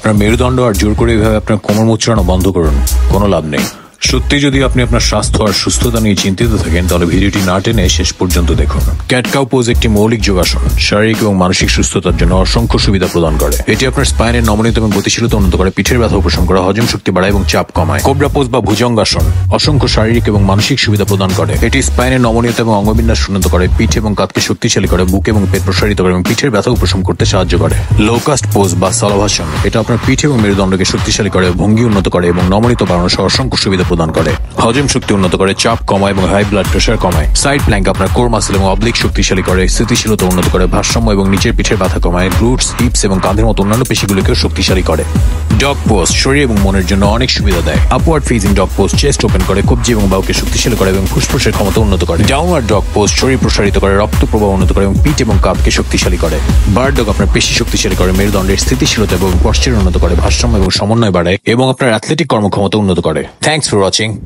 আপনার মেরুদণ্ড আর জোর করে এইভাবে আপনার কোমর মুচড়ানো বন্ধ করুন, কোনো লাভ নেই। সত্যি যদি আপনি আপনার স্বাস্থ্য আর সুস্থতা নিয়ে চিন্তিত থাকেন তাহলে ভিডিওটি না টেনে শেষ পর্যন্ত দেখুন। ক্যাট কাউ পোজ একটি মৌলিক যোগাসন, শারীরিক এবং মানসিক সুস্থতার জন্য অসংখ্য সুবিধা প্রদান করে। এটি আপনার স্পাইনের নমনীয়তা এবং গতিশীলতা উন্নত করে, পিঠের ব্যথা উপশম করে, হজম শক্তি বাড়ায় এবং চাপ কমায়। কোবরা পোজ বা ভুজঙ্গাসন অসংখ্য শারীরিক এবং মানসিক সুবিধা প্রদান করে। এটি স্পাইনের নমনীয়তা এবং অঙ্গবিন্যাস উন্নত করে, পিঠ এবং কাঁধকে শক্তিশালী করে, বুক এবং পেট প্রসারিত করে এবং পিঠের ব্যথা উপশম করতে সাহায্য করে। লোকাস্ট পোজ বা সালাভাসন এটা আপনার পিঠ এবং মেরুদণ্ডকে শক্তিশালী করে, ভঙ্গি উন্নত করে এবং নমনীয়তা বাড়ানো সহ অসংখ্য সুবিধা প্রদান করে। হজম শক্তি উন্নত করে, চাপ কমায় এবং হাই ব্লাড প্রেশার কমায়। সাইড প্ল্যাঙ্ক আপনার কোর মাসল এবং অবলিক শক্তিশালী করে, স্থিতিশীলতা উন্নত করে, ভারসাম্য এবং নিচের পিঠের ব্যথা কমায়। গ্লুটস, হিপস এবং কাঁধের মতো অন্যান্য পেশিগুলোকেও শক্তিশালী করে। ডগ পোজ শরীর এবং মনের জন্য অনেক সুবিধা দেয়। Upward facing dog pose chest open করে, কবজি এবং বাহুকে শক্তিশালী করে এবং ফুসফুসের ক্ষমতা উন্নত করে। ডাউনওয়ার্ড ডগ পোজ শরীর প্রসারিত করে, রক্ত প্রবাহ উন্নত করে এবং পিঠ এবং কাঁধকে শক্তিশালী করে। বার্ড ডগ আপনার পেশি শক্তিশালী করে, মেরুদণ্ডের স্থিতিশীলতা এবং পশ্চার উন্নত করে, ভারসাম্য এবং সমন্বয় বাড়ায় এবং আপনার অ্যাথলেটিক কর্মক্ষমতা উন্নত করে। Thanks for watching.